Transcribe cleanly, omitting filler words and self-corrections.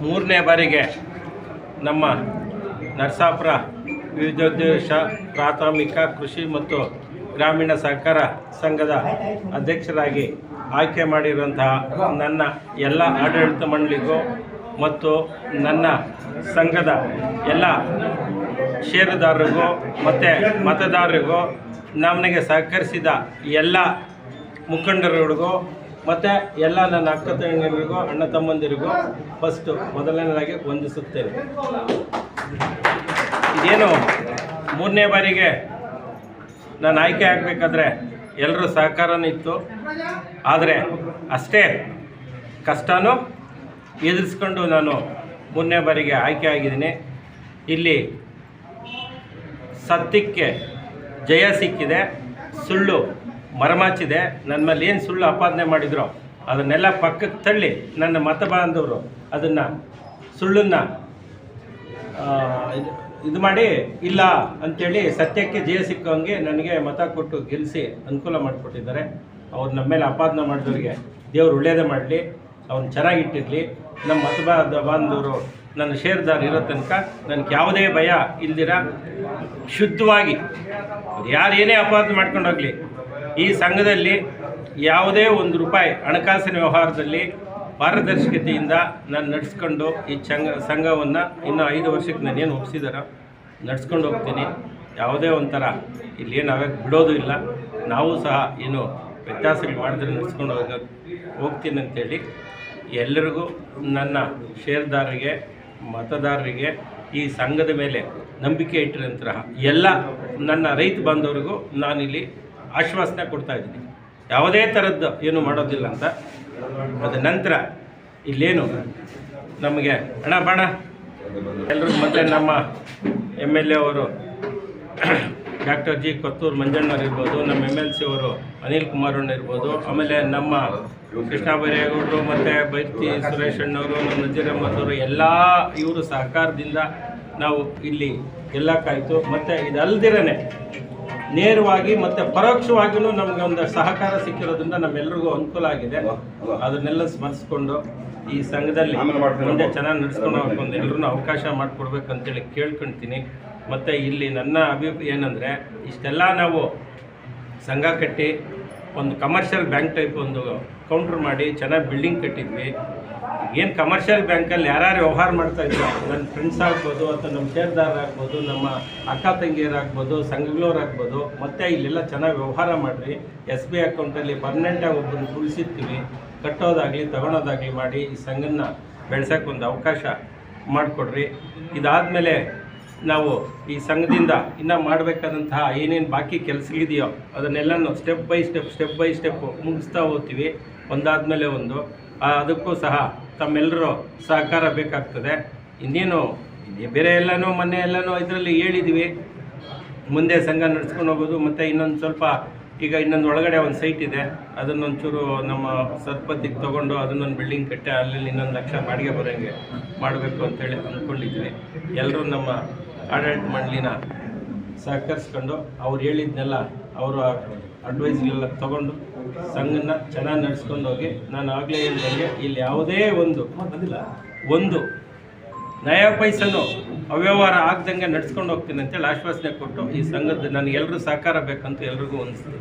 ಮೂರನೇ ಬಾರಿಗೆ ನಮ್ಮ ನರಸಾಪುರ ವಿವಿಧೋದ್ದೇಶ ಪ್ರಾಥಮಿಕ ಕೃಷಿ ಮತ್ತು ಗ್ರಾಮೀಣ ಸಹಕಾರ ಸಂಘದ ಅಧ್ಯಕ್ಷರಾಗಿ ಆಯ್ಕೆ ಮಾಡಿರುವಂತಹ ನನ್ನ ಎಲ್ಲ ಆಡಳಿತ ಮಂಡಳಿಗೂ ಮತ್ತು ನನ್ನ ಸಂಘದ ಎಲ್ಲ ಷೇರುದಾರರಿಗೂ ಮತ್ತು ಮತದಾರರಿಗೂ ನಮಗೆ ಸಹಕರಿಸಿದ ಎಲ್ಲ ಮುಖಂಡರುಗಳಿಗೂ ಮತ್ತು ಎಲ್ಲ ನನ್ನ ಅಕ್ಕ ತಂಗಿಯರಿಗೂ ಅಣ್ಣ ತಮ್ಮಂದಿರಿಗೂ ಮೊದಲನೇದಾಗಿ ವಂದಿಸುತ್ತೇನೆ. ಇದೇನು ಮೂರನೇ ಬಾರಿಗೆ ನಾನು ಆಯ್ಕೆ ಆಗಬೇಕಾದ್ರೆ ಎಲ್ಲರೂ ಸಹಕಾರನೂ ಇತ್ತು. ಆದರೆ ಅಷ್ಟೇ ಕಷ್ಟನೂ ಎದುರಿಸ್ಕೊಂಡು ನಾನು ಮೂರನೇ ಬಾರಿಗೆ ಆಯ್ಕೆ ಆಗಿದ್ದೀನಿ. ಇಲ್ಲಿ ಸತ್ಯಕ್ಕೆ ಜಯ ಸಿಕ್ಕಿದೆ, ಸುಳ್ಳು ಮರಮಾಚಿದೆ. ನನ್ನ ಮೇಲೆ ಏನು ಸುಳ್ಳು ಆಪಾದನೆ ಮಾಡಿದ್ರು ಅದನ್ನೆಲ್ಲ ಪಕ್ಕಕ್ಕೆ ತಳ್ಳಿ ನನ್ನ ಮತ ಬಾಂಧವರು ಅದನ್ನು ಸುಳ್ಳನ್ನು ಇದು ಮಾಡಿ ಇಲ್ಲ ಅಂಥೇಳಿ ಸತ್ಯಕ್ಕೆ ಜಯ ಸಿಕ್ಕಂಗೆ ನನಗೆ ಮತ ಕೊಟ್ಟು ಗೆಲ್ಲಿಸಿ ಅನುಕೂಲ ಮಾಡಿಕೊಟ್ಟಿದ್ದಾರೆ. ಅವ್ರು ನಮ್ಮ ಮೇಲೆ ಆಪಾದನೆ ಮಾಡಿದವ್ರಿಗೆ ದೇವ್ರು ಒಳ್ಳೇದೇ ಮಾಡಲಿ, ಅವ್ರನ್ನ ಚೆನ್ನಾಗಿಟ್ಟಿರಲಿ. ನಮ್ಮ ಮತ ಬಾಂಧವರು ನನ್ನ ಷೇರುದಾರ ಇರೋ ತನಕ ನನಗೆ ಯಾವುದೇ ಭಯ ಇಲ್ದಿರ ಶುದ್ಧವಾಗಿ ಯಾರು ಏನೇ ಅಪಾದನೆ ಮಾಡ್ಕೊಂಡು ಹೋಗಲಿ, ಈ ಸಂಘದಲ್ಲಿ ಯಾವುದೇ ₹1 ಹಣಕಾಸಿನ ವ್ಯವಹಾರದಲ್ಲಿ ಪಾರದರ್ಶಕತೆಯಿಂದ ನಾನು ನಡೆಸ್ಕೊಂಡು ಈ ಸಂಘವನ್ನು ಇನ್ನೂ 5 ವರ್ಷಕ್ಕೆ ನಾನೇನು ಒಪ್ಪಿಸಿದಾರೋ ನಡೆಸ್ಕೊಂಡು ಹೋಗ್ತೀನಿ. ಯಾವುದೇ ಒಂಥರ ಇಲ್ಲೇನು ನಾವೇ ಬಿಡೋದು ಇಲ್ಲ. ನಾವು ಸಹ ಏನು ವ್ಯತ್ಯಾಸಗಳು ಮಾಡಿದ್ರೆ ನಡೆಸ್ಕೊಂಡು ಹೋಗ್ತೀನಿ ಅಂತೇಳಿ ಎಲ್ಲರಿಗೂ ನನ್ನ ಷೇರುದಾರರಿಗೆ ಮತದಾರರಿಗೆ ಈ ಸಂಘದ ಮೇಲೆ ನಂಬಿಕೆ ಇಟ್ಟಿರೋಂತಹ ಎಲ್ಲ ನನ್ನ ರೈತ ಬಾಂಧವರಿಗೂ ನಾನಿಲ್ಲಿ ಆಶ್ವಾಸನೆ ಕೊಡ್ತಾಯಿದ್ದೀನಿ, ಯಾವುದೇ ಥರದ್ದು ಏನು ಮಾಡೋದಿಲ್ಲ ಅಂತ. ಅದ ನಂತರ ಇಲ್ಲೇನು ನಮಗೆ ಹಣ ಬಾಣ ಎಲ್ಲರೂ ಮತ್ತು ನಮ್ಮ MLA ಅವರು ಡಾಕ್ಟರ್ ಜಿ ಕೊತ್ತೂರು ಮಂಜಣ್ಣವ್ರು ಇರ್ಬೋದು, ನಮ್ಮ MLC ಅವರು ಅನಿಲ್ ಕುಮಾರ್ ಇರ್ಬೋದು, ಆಮೇಲೆ ನಮ್ಮ ಕೃಷ್ಣ ಬೈರೇಗೌಡರು ಮತ್ತು ಬೈರ್ತಿ ಸುರೇಶ್ ಅಣ್ಣವರು, ನಮ್ಮ ನಜೀರ್ ಅಹಮದ್ ಅವರು ಎಲ್ಲ ಇವರು ಸಹಕಾರದಿಂದ ನಾವು ಇಲ್ಲಿ ಗೆಲ್ಲಕ್ಕಾಯಿತು. ಮತ್ತು ಇದಲ್ದಿರೇ ನೇರವಾಗಿ ಮತ್ತು ಪರೋಕ್ಷವಾಗಿಯೂ ನಮಗೆ ಒಂದು ಸಹಕಾರ ಸಿಕ್ಕಿರೋದ್ರಿಂದ ನಮ್ಮೆಲ್ಲರಿಗೂ ಅನುಕೂಲ ಆಗಿದೆ. ಅದನ್ನೆಲ್ಲ ಸ್ಮರಿಸ್ಕೊಂಡು ಈ ಸಂಘದಲ್ಲಿ ಮುಂದೆ ಚೆನ್ನಾಗಿ ನಡೆಸ್ಕೊಂಡು ಹೋಗ್ಕೊಂಡು ಎಲ್ಲರೂ ಅವಕಾಶ ಮಾಡಿಕೊಡ್ಬೇಕಂತೇಳಿ ಕೇಳ್ಕೊಳ್ತೀನಿ. ಮತ್ತು ಇಲ್ಲಿ ನನ್ನ ಅಭಿಪ್ರಾಯ ಏನಂದರೆ, ಇಷ್ಟೆಲ್ಲ ನಾವು ಸಂಘ ಕಟ್ಟಿ ಒಂದು ಕಮರ್ಷಿಯಲ್ ಬ್ಯಾಂಕ್ ಟೈಪ್ ಒಂದು ಕೌಂಟ್ರ್ ಮಾಡಿ ಚೆನ್ನಾಗಿ ಬಿಲ್ಡಿಂಗ್ ಕಟ್ಟಿದ್ವಿ. ಏನು ಕಮರ್ಷಿಯಲ್ ಬ್ಯಾಂಕಲ್ಲಿ ಯಾರ್ಯಾರು ವ್ಯವಹಾರ ಮಾಡ್ತಾಯಿದ್ರು, ನನ್ನ ಫ್ರೆಂಡ್ಸ್ ಆಗ್ಬೋದು ಅಥವಾ ನಮ್ಮ ಷೇರುದಾರರಾಗ್ಬೋದು, ನಮ್ಮ ಅಕ್ಕ ತಂಗಿಯರಾಗ್ಬೋದು, ಸಂಘಗಳವರಾಗ್ಬೋದು, ಮತ್ತು ಇಲ್ಲೆಲ್ಲ ಚೆನ್ನಾಗಿ ವ್ಯವಹಾರ ಮಾಡಿರಿ. SBI ಅಕೌಂಟಲ್ಲಿ ಪರ್ಮನೆಂಟಾಗಿ ಒಬ್ಬರನ್ನು ಉಳಿಸಿರ್ತೀವಿ. ಕಟ್ಟೋದಾಗಲಿ ತಗೊಳೋದಾಗಲಿ ಮಾಡಿ ಈ ಸಂಘನ ಬೆಳೆಸೋಕ್ಕೆ ಒಂದು ಅವಕಾಶ ಮಾಡಿಕೊಡ್ರಿ. ಇದಾದಮೇಲೆ ನಾವು ಈ ಸಂಘದಿಂದ ಇನ್ನೂ ಮಾಡಬೇಕಾದಂತಹ ಏನೇನು ಬಾಕಿ ಕೆಲಸಗಳಿದೆಯೋ ಅದನ್ನೆಲ್ಲನೂ ಸ್ಟೆಪ್ ಬೈ ಸ್ಟೆಪ್ ಮುಗಿಸ್ತಾ ಹೋಗ್ತೀವಿ, ಒಂದಾದಮೇಲೆ ಒಂದು. ಅದಕ್ಕೂ ಸಹ ತಮ್ಮೆಲ್ಲರೂ ಸಹಕಾರ ಬೇಕಾಗ್ತದೆ. ಇನ್ನೇನು ಬೇರೆ ಎಲ್ಲನೂ ಮೊನ್ನೆ ಎಲ್ಲನೂ ಇದರಲ್ಲಿ ಹೇಳಿದ್ವಿ, ಮುಂದೆ ಸಂಘ ನಡೆಸ್ಕೊಂಡು ಹೋಗೋದು. ಮತ್ತು ಇನ್ನೊಂದು ಸ್ವಲ್ಪ ಈಗ ಇನ್ನೊಂದು ಒಳಗಡೆ ಒಂದು ಸೈಟ್ ಇದೆ, ಅದನ್ನೊಂಚೂರು ನಮ್ಮ ಸತ್ಪತ್ತಿಗೆ ತೊಗೊಂಡು ಅದನ್ನೊಂದು ಬಿಲ್ಡಿಂಗ್ ಕಟ್ಟಿ ಅಲ್ಲಿ ಇನ್ನೊಂದು ಲಕ್ಷ ಬಾಡಿಗೆ ಬರೋಂಗೆ ಮಾಡಬೇಕು ಅಂತೇಳಿ ಅಂದ್ಕೊಂಡಿದ್ವಿ. ಎಲ್ಲರೂ ನಮ್ಮ ಆಡಳಿತ ಮಂಡಳಿನ ಸಹಕರಿಸ್ಕೊಂಡು ಅವ್ರು ಹೇಳಿದ್ನೆಲ್ಲ ಅವರು ಅಡ್ವೈಸ್ಗಳೆಲ್ಲ ತೊಗೊಂಡು ಸಂಘನ ಚೆನ್ನಾಗಿ ನಡೆಸ್ಕೊಂಡು ಹೋಗಿ, ನಾನು ಆಗಲೇ ಹೇಳಿದಂಗೆ ಇಲ್ಲಿ ಯಾವುದೇ ಒಂದು ನಯ ಪೈಸನು ಅವ್ಯವಹಾರ ಆಗ್ದಂಗೆ ನಡೆಸ್ಕೊಂಡು ಹೋಗ್ತೀನಿ ಅಂತೇಳಿ ಆಶ್ವಾಸನೆ ಕೊಟ್ಟು ಈ ಸಂಘದ ನನಗೆ ಎಲ್ಲರೂ ಸಹಕಾರ ಬೇಕಂತ ಎಲ್ರಿಗೂ ಅನಿಸ್ತೀನಿ.